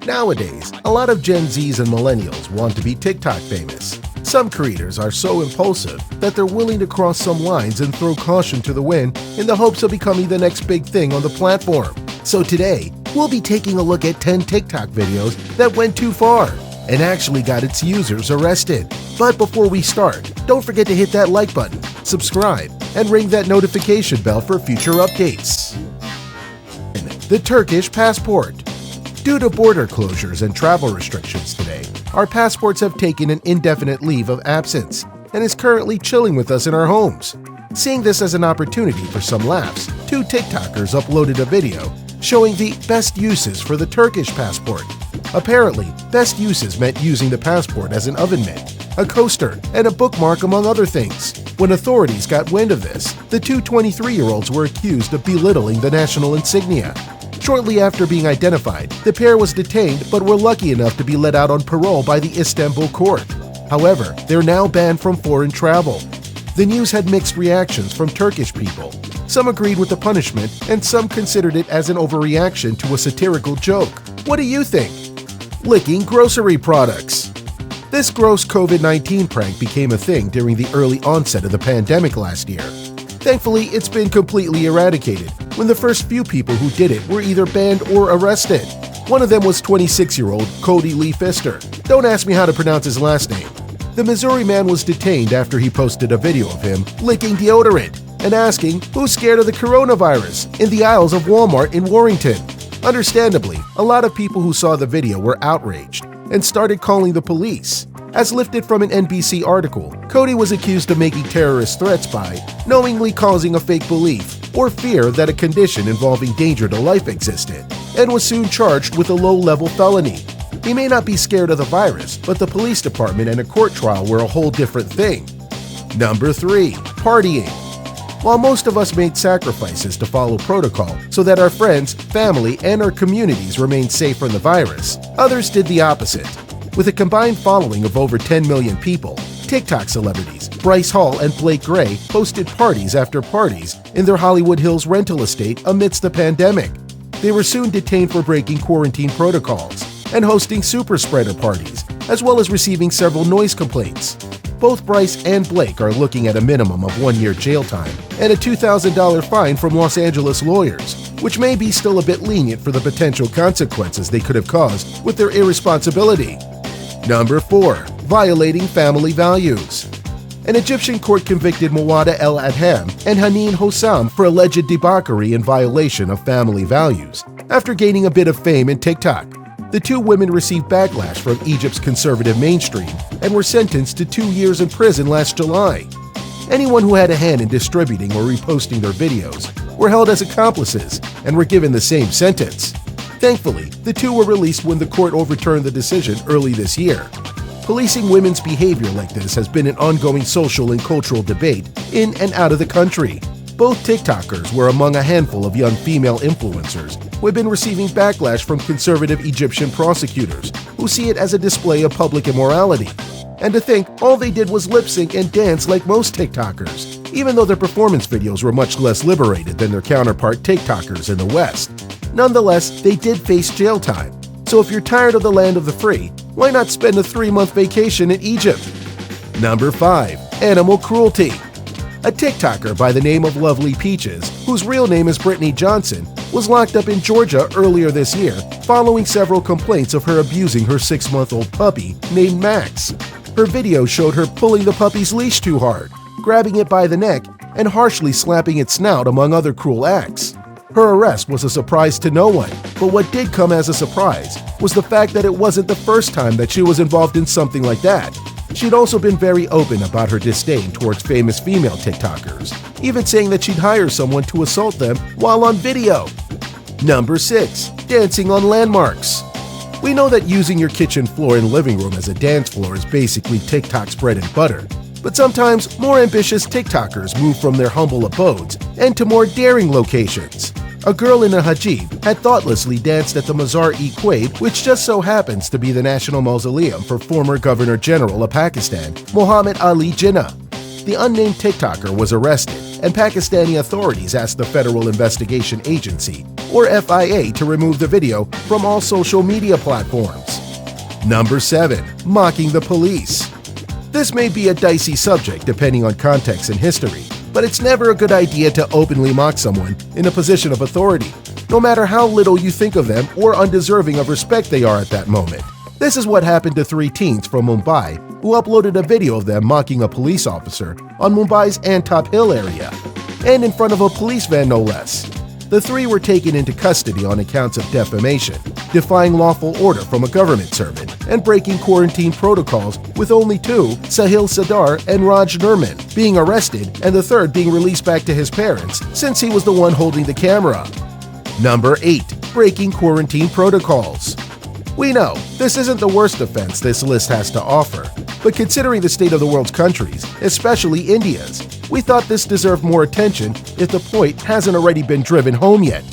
Nowadays, a lot of Gen Zs and millennials want to be TikTok famous. Some creators are so impulsive that they're willing to cross some lines and throw caution to the wind in the hopes of becoming the next big thing on the platform. So today, we'll be taking a look at 10 TikTok videos that went too far and actually got its users arrested. But before we start, don't forget to hit that like button, subscribe, and ring that notification bell for future updates. The Turkish passport. Due to border closures and travel restrictions today, our passports have taken an indefinite leave of absence and is currently chilling with us in our homes. Seeing this as an opportunity for some laughs, two TikTokers uploaded a video showing the best uses for the Turkish passport. Apparently, best uses meant using the passport as an oven mitt, a coaster, and a bookmark among other things. When authorities got wind of this, the two 23-year-olds were accused of belittling the national insignia. Shortly after being identified, the pair was detained but were lucky enough to be let out on parole by the Istanbul court. However, they're now banned from foreign travel. The news had mixed reactions from Turkish people. Some agreed with the punishment, and some considered it as an overreaction to a satirical joke. What do you think? Licking grocery products. This gross COVID-19 prank became a thing during the early onset of the pandemic last year. Thankfully, it's been completely eradicated when the first few people who did it were either banned or arrested. One of them was 26-year-old Cody Lee Pfister. Don't ask me how to pronounce his last name. The Missouri man was detained after he posted a video of him licking deodorant and asking who's scared of the coronavirus in the aisles of Walmart in Warrington. Understandably, a lot of people who saw the video were outraged and started calling the police. As lifted from an NBC article, Cody was accused of making terrorist threats by knowingly causing a fake belief or fear that a condition involving danger to life existed, and was soon charged with a low-level felony. He may not be scared of the virus, but the police department and a court trial were a whole different thing. Number 3. Partying. While most of us made sacrifices to follow protocol so that our friends, family, and our communities remained safe from the virus, others did the opposite. With a combined following of over 10 million people, TikTok celebrities Bryce Hall and Blake Gray hosted parties after parties in their Hollywood Hills rental estate amidst the pandemic. They were soon detained for breaking quarantine protocols and hosting super spreader parties, as well as receiving several noise complaints. Both Bryce and Blake are looking at a minimum of 1 year jail time and a $2,000 fine from Los Angeles lawyers, which may be still a bit lenient for the potential consequences they could have caused with their irresponsibility. Number 4. Violating family values. An Egyptian court convicted Mawada El Adham and Haneen Hossam for alleged debauchery and violation of family values after gaining a bit of fame in TikTok. The two women received backlash from Egypt's conservative mainstream and were sentenced to 2 years in prison last July. Anyone who had a hand in distributing or reposting their videos were held as accomplices and were given the same sentence. Thankfully, the two were released when the court overturned the decision early this year. Policing women's behavior like this has been an ongoing social and cultural debate in and out of the country. Both TikTokers were among a handful of young female influencers who have been receiving backlash from conservative Egyptian prosecutors who see it as a display of public immorality. And to think all they did was lip sync and dance like most TikTokers, even though their performance videos were much less liberated than their counterpart TikTokers in the West. Nonetheless, they did face jail time. So if you're tired of the land of the free, why not spend a 3-month vacation in Egypt? Number 5. Animal cruelty. A TikToker by the name of Lovely Peaches, whose real name is Brittany Johnson, was locked up in Georgia earlier this year following several complaints of her abusing her 6-month-old puppy named Max. Her video showed her pulling the puppy's leash too hard, grabbing it by the neck, and harshly slapping its snout among other cruel acts. Her arrest was a surprise to no one, but what did come as a surprise was the fact that it wasn't the first time that she was involved in something like that. She'd also been very open about her disdain towards famous female TikTokers, even saying that she'd hire someone to assault them while on video. Number 6. Dancing on landmarks. We know that using your kitchen floor and living room as a dance floor is basically TikTok's bread and butter. But sometimes more ambitious TikTokers move from their humble abodes and to more daring locations. A girl in a hijab had thoughtlessly danced at the Mazar-e-Quaid, which just so happens to be the national mausoleum for former Governor General of Pakistan, Muhammad Ali Jinnah. The unnamed TikToker was arrested, and Pakistani authorities asked the Federal Investigation Agency or FIA to remove the video from all social media platforms. Number 7. Mocking the police. This may be a dicey subject depending on context and history, but it's never a good idea to openly mock someone in a position of authority, no matter how little you think of them or undeserving of respect they are at that moment. This is what happened to 3 teens from Mumbai who uploaded a video of them mocking a police officer on Mumbai's Antop Hill area, and in front of a police van no less. The 3 were taken into custody on accounts of defamation, defying lawful order from a government servant, and breaking quarantine protocols, with only 2, Sahil Sadar and Raj Nurman, being arrested and the 3rd being released back to his parents since he was the one holding the camera. Number 8. Breaking quarantine protocols. We know this isn't the worst offense this list has to offer, but considering the state of the world's countries, especially India's, we thought this deserved more attention if the point hasn't already been driven home yet.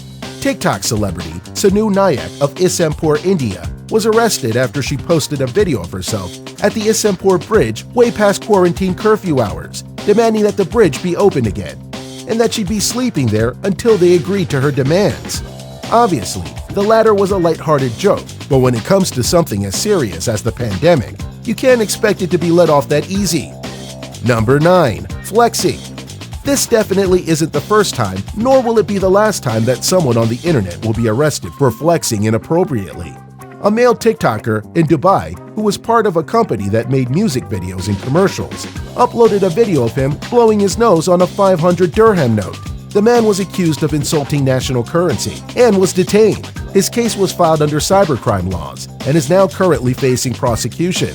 TikTok celebrity Sanu Nayak of Issampur, India, was arrested after she posted a video of herself at the Issampur Bridge way past quarantine curfew hours, demanding that the bridge be opened again, and that she be sleeping there until they agreed to her demands. Obviously, the latter was a lighthearted joke, but when it comes to something as serious as the pandemic, you can't expect it to be let off that easy. Number 9. Flexing. This definitely isn't the first time, nor will it be the last time that someone on the internet will be arrested for flexing inappropriately. A male TikToker in Dubai, who was part of a company that made music videos and commercials, uploaded a video of him blowing his nose on a 500 dirham note. The man was accused of insulting national currency and was detained. His case was filed under cybercrime laws and is now currently facing prosecution.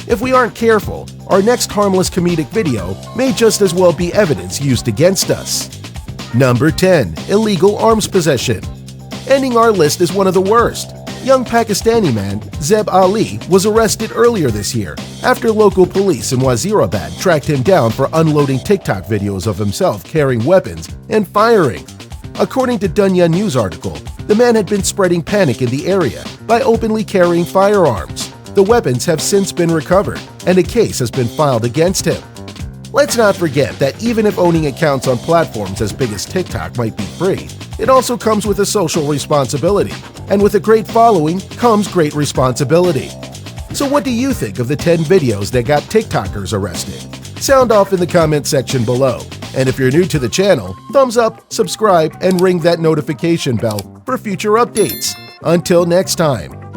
If we aren't careful, our next harmless comedic video may just as well be evidence used against us. Number 10. Illegal arms possession. Ending our list is one of the worst. Young Pakistani man Zeb Ali was arrested earlier this year after local police in Wazirabad tracked him down for unloading TikTok videos of himself carrying weapons and firing. According to Dunya News article, the man had been spreading panic in the area by openly carrying firearms. The weapons have since been recovered, and a case has been filed against him. Let's not forget that even if owning accounts on platforms as big as TikTok might be free, it also comes with a social responsibility. And with a great following comes great responsibility. So what do you think of the 10 videos that got TikTokers arrested? Sound off in the comment section below. And if you're new to the channel, thumbs up, subscribe, and ring that notification bell for future updates. Until next time.